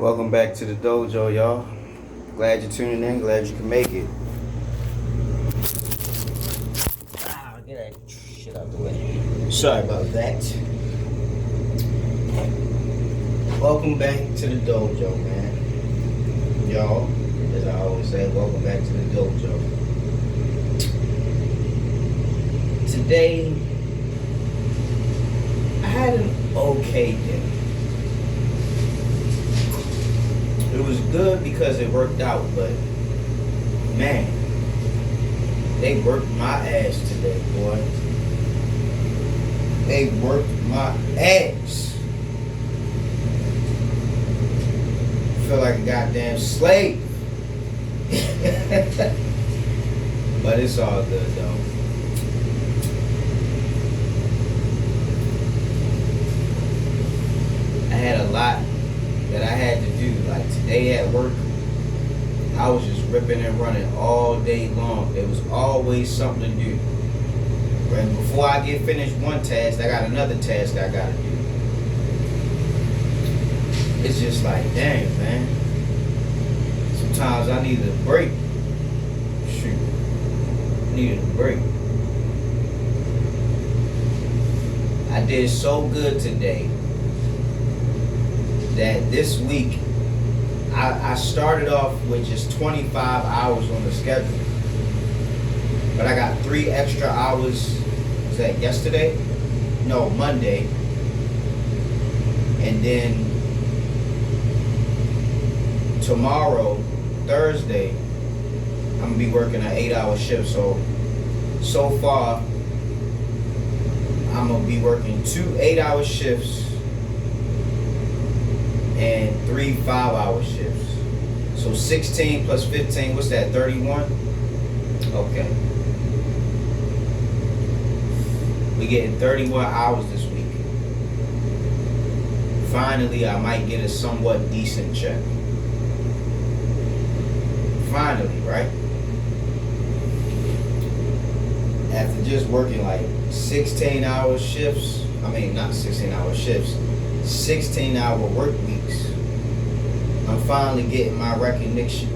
Welcome back to the dojo, y'all. Glad you're tuning in. Glad you can make it. Get that shit out the way. Sorry about that. Welcome back to the dojo, man. Y'all, as I always say, welcome back to the dojo. Today, I had an okay day. It was good because it worked out, but man, they worked my ass today, boy. They worked my ass. I feel like a goddamn slave. But it's all good though. I had a lot that I had to do. Like today at work, I was just ripping and running all day long. There was always something to do. And before I get finished one task, I got another task I gotta do. It's just like, dang, man. Sometimes I need a break. Shoot. I needed a break. I did so good today that this week I started off with just 25 hours on the schedule, but I got 3 extra hours. Was that yesterday? No, Monday. And then tomorrow, Thursday, I'm gonna be working an 8-hour shift. So far I'm gonna be working 2 8-hour shifts and 3 5-hour shifts. So 16 plus 15, what's that, 31? Okay. We getting 31 hours this week. Finally, I might get a somewhat decent check. Finally, right? After just working like 16-hour shifts, I mean, not 16-hour shifts, 16-hour work weeks, I'm finally getting my recognition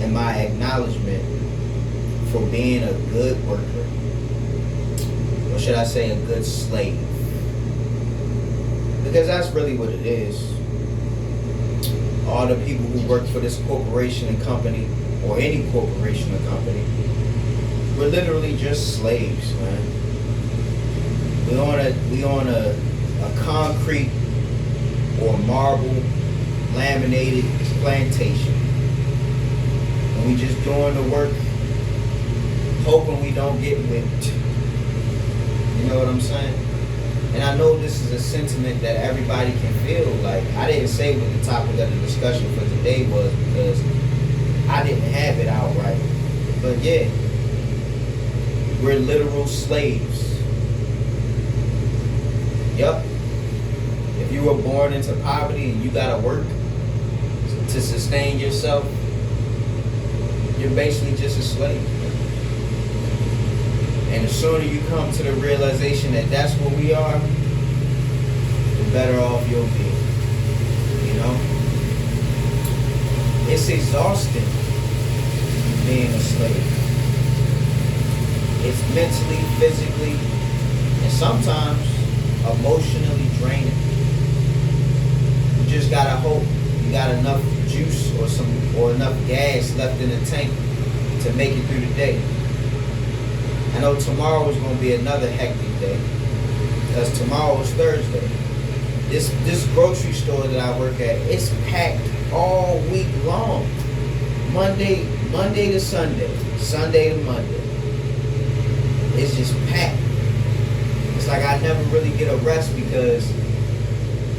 and my acknowledgement for being a good worker. Or should I say a good slave? Because that's really what it is. All the people who work for this corporation and company, or any corporation or company, we're literally just slaves, man. We on a concrete or marble laminated plantation, and we just doing the work, hoping we don't get whipped. You know what I'm saying? And I know this is a sentiment that everybody can feel. Like, I didn't say what the topic of the discussion for today was because I didn't have it outright. But yeah, we're literal slaves. Yup. If you were born into poverty and you gotta work to sustain yourself, you're basically just a slave. And the sooner you come to the realization that that's what we are, the better off you'll be. You know? It's exhausting being a slave. It's mentally, physically, and sometimes emotionally draining. You just gotta hope you got enough juice or enough gas left in the tank to make it through the day. I know tomorrow is going to be another hectic day because tomorrow is Thursday. This grocery store that I work at, it's packed all week long. Monday to Sunday, Sunday to Monday. It's just packed. It's like I never really get a rest because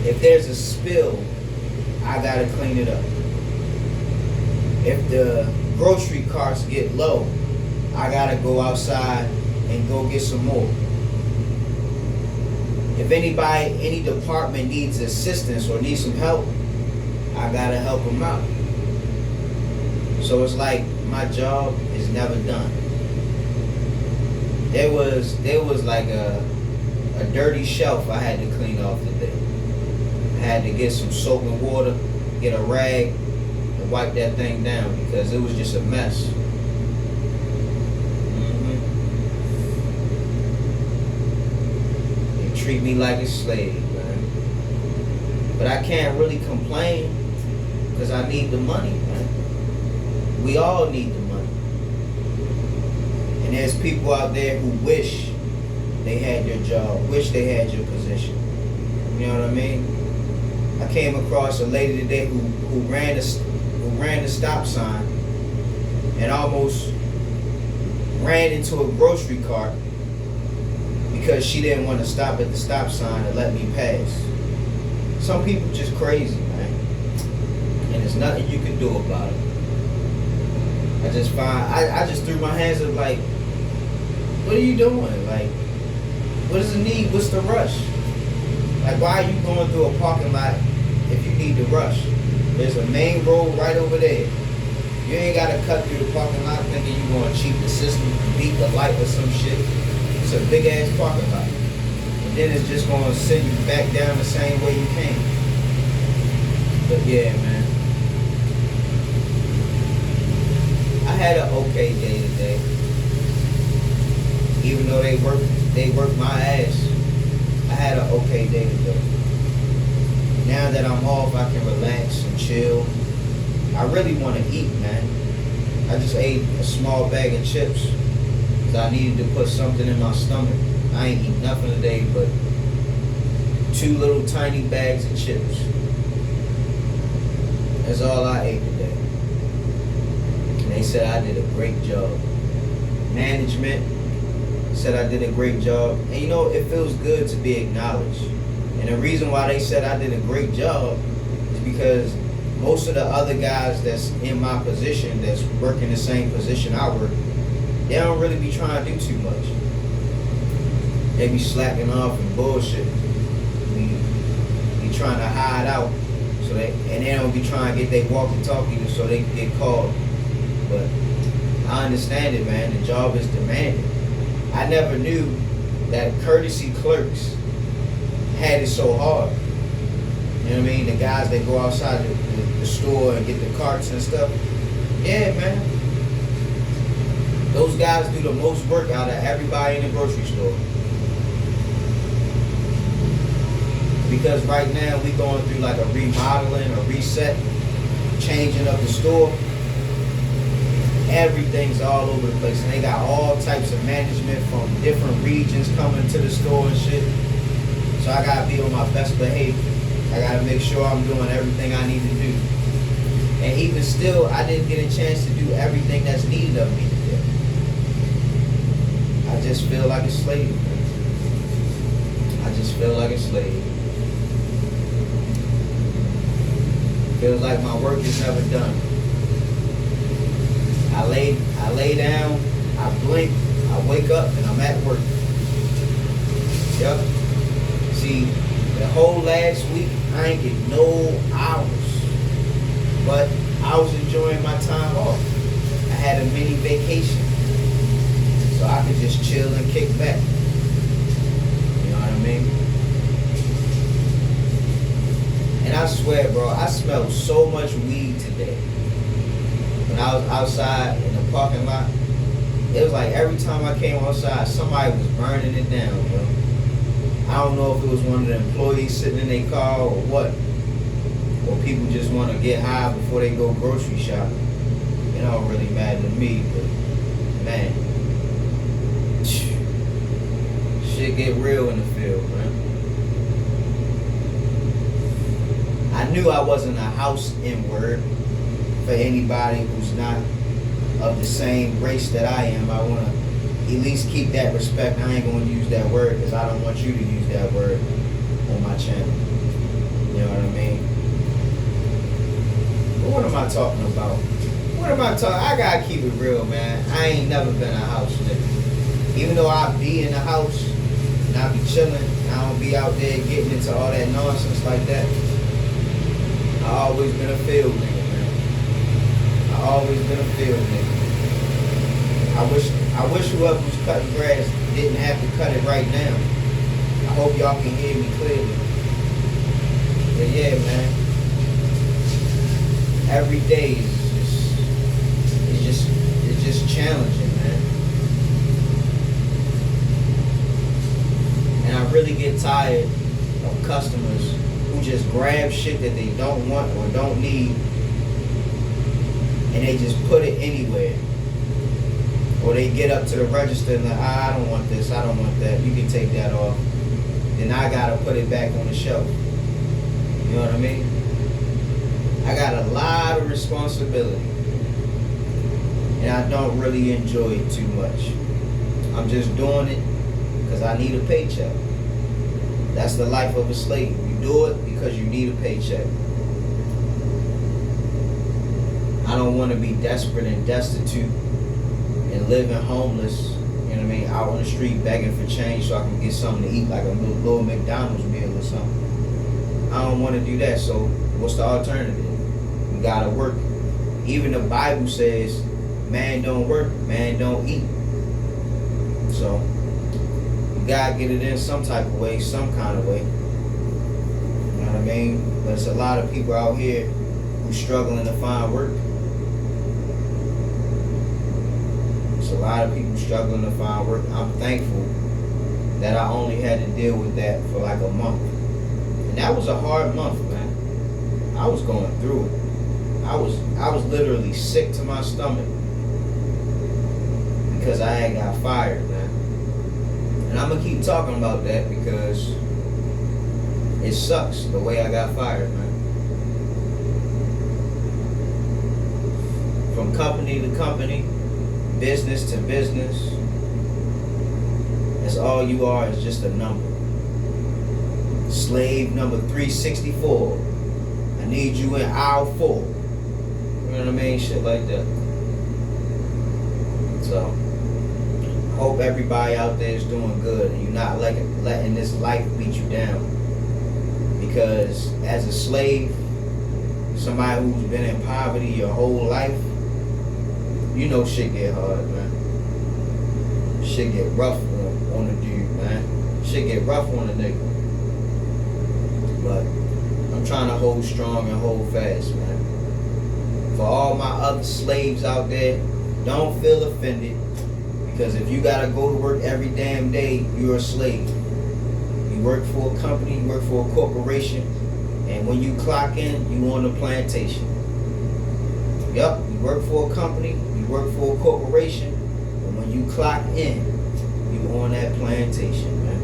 if there's a spill, I got to clean it up. If the grocery carts get low, I gotta go outside and go get some more. If any department needs assistance or needs some help, I gotta help them out. So it's like my job is never done. There was like a dirty shelf I had to clean off today. I Had to get some soap and water, get a rag, and wipe that thing down because it was just a mess. They treat me like a slave, man. But I can't really complain because I need the money, man. We all need the money. And there's people out there who wish they had your job, wish they had your position. You know what I mean? I came across a lady today who ran the stop sign and almost ran into a grocery cart because she didn't want to stop at the stop sign and let me pass. Some people just crazy, man. And there's nothing you can do about it. I just threw my hands up like, what are you doing? Like, what is the need? What's the rush? Like, why are you going through a parking lot if you need to rush? There's a main road right over there. You ain't got to cut through the parking lot thinking you going to cheat the system, beat the light or some shit. It's a big ass parking lot. And then it's just going to send you back down the same way you came. But yeah, man. I had an okay day today. Even though they worked my ass. I had an okay day today. Now that I'm off, I can relax and chill. I really want to eat, man. I just ate a small bag of chips because I needed to put something in my stomach. I ain't eat nothing today but 2 little tiny bags of chips. That's all I ate today. And they said I did a great job. Management said I did a great job. And you know, it feels good to be acknowledged. And the reason why they said I did a great job is because most of the other guys that's in my position, that's working the same position I work, they don't really be trying to do too much. They be slacking off and bullshit. Be trying to hide out. And they don't be trying to get their walkie-talkie so they can get called. But I understand it, man. The job is demanding. I never knew that courtesy clerks had it so hard. You know what I mean? The guys that go outside the store and get the carts and stuff. Yeah, man. Those guys do the most work out of everybody in the grocery store. Because right now we going through like a remodeling, a reset, changing of the store. Everything's all over the place. And they got all types of management from different regions coming to the store and shit. So I gotta be on my best behavior. I gotta make sure I'm doing everything I need to do. And even still, I didn't get a chance to do everything that's needed of me today. I just feel like a slave, man. I just feel like a slave. Feels like my work is never done. I lay down, I blink, I wake up, and I'm at work. Yep. See, the whole last week, I ain't get no hours. But I was enjoying my time off. I had a mini vacation. So I could just chill and kick back. You know what I mean? And I swear, bro, I smelled so much weed today. When I was outside in the parking lot, it was like every time I came outside, somebody was burning it down, bro. I don't know if it was one of the employees sitting in their car or what. Or people just want to get high before they go grocery shopping. It don't really matter to me, but man, shit get real in the field, man. I knew I wasn't a house N-word for anybody who's not of the same race that I am. I want to at least keep that respect. I ain't going to use that word because I don't want you to use that word on my channel. You know what I mean? But what am I talking about? What am I talking? I got to keep it real, man. I ain't never been a house nigga. Even though I be in the house and I be chilling, I don't be out there getting into all that nonsense like that. I always been a field nigga, man. I always been a field nigga. I wish whoever was cutting grass didn't have to cut it right now. I hope y'all can hear me clearly. But yeah, man. Every day it's just challenging, man. And I really get tired of customers who just grab shit that they don't want or don't need, and they just put it anywhere. Or they get up to the register and like, I don't want this, I don't want that. You can take that off. Then I gotta put it back on the shelf. You know what I mean? I got a lot of responsibility, and I don't really enjoy it too much. I'm just doing it because I need a paycheck. That's the life of a slave. You do it because you need a paycheck. I don't want to be desperate and destitute and living homeless, you know what I mean, out on the street begging for change so I can get something to eat, like a little McDonald's meal or something. I don't want to do that, so what's the alternative? You gotta work. Even the Bible says, man don't work, man don't eat. So, you gotta get it in some type of way, some kind of way. You know what I mean? But it's a lot of people out here who struggling to find work. It's a lot of people struggling to find work. I'm thankful that I only had to deal with that for like a month. And that was a hard month, man. I was going through it. I was literally sick to my stomach because I had got fired, man. And I'm gonna keep talking about that because it sucks the way I got fired, man. From company to company, business to business, that's all you are, is just a number. Slave number 364. I need you in aisle 4. You know what I mean? Shit like that. So, I hope everybody out there is doing good and you're not letting this life beat you down. Because as a slave, somebody who's been in poverty your whole life, you know shit get hard, man. Shit get rough on the dude, man. Shit get rough on the nigga. But I'm trying to hold strong and hold fast, man. For all my other slaves out there, don't feel offended. Because if you gotta go to work every damn day, you're a slave. You work for a company, you work for a corporation, and when you clock in, you on the plantation. Yup, you work for a company, you work for a corporation, and when you clock in, you on that plantation, man.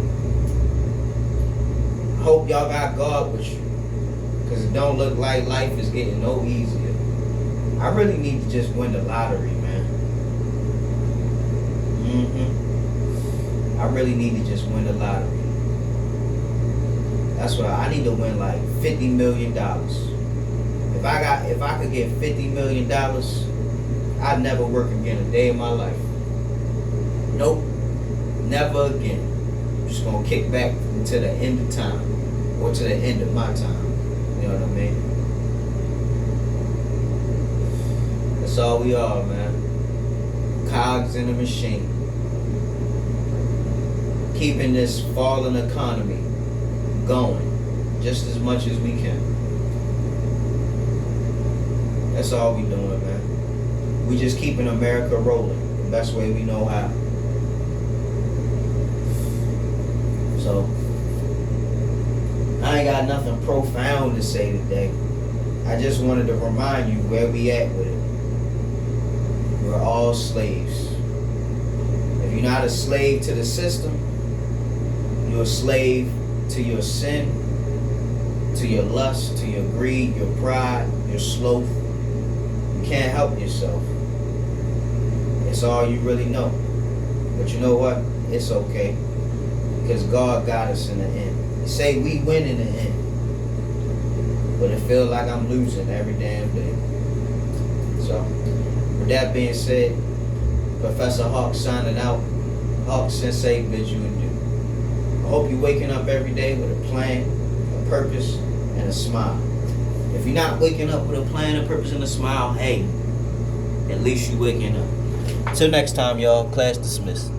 I hope y'all got God with you, because it don't look like life is getting no easier. I really need to just win the lottery, man. I really need to just win the lottery. That's what I need to win, like $50 million. If I could get $50 million, I'd never work again a day in my life. Nope, never again. I'm just gonna kick back until the end of time, or to the end of my time. You know what I mean? That's all we are, man. Cogs in a machine. Keeping this falling economy going just as much as we can. That's all we doing, man. We just keeping America rolling the best way we know how. So, I ain't got nothing profound to say today. I just wanted to remind you where we at with it. We're all slaves. If you're not a slave to the system, you're a slave to your sin, to your lust, to your greed, your pride, your sloth. You can't help yourself. It's all you really know. But you know what? It's okay. Because God got us in the end. They say we win in the end. But it feels like I'm losing every damn day. So, with that being said, Professor Hawk signing out. Hawk Sensei bids you adieu. I hope you're waking up every day with a plan, a purpose, and a smile. If you're not waking up with a plan, a purpose, and a smile, hey, at least you're waking up. Till next time, y'all. Class dismissed.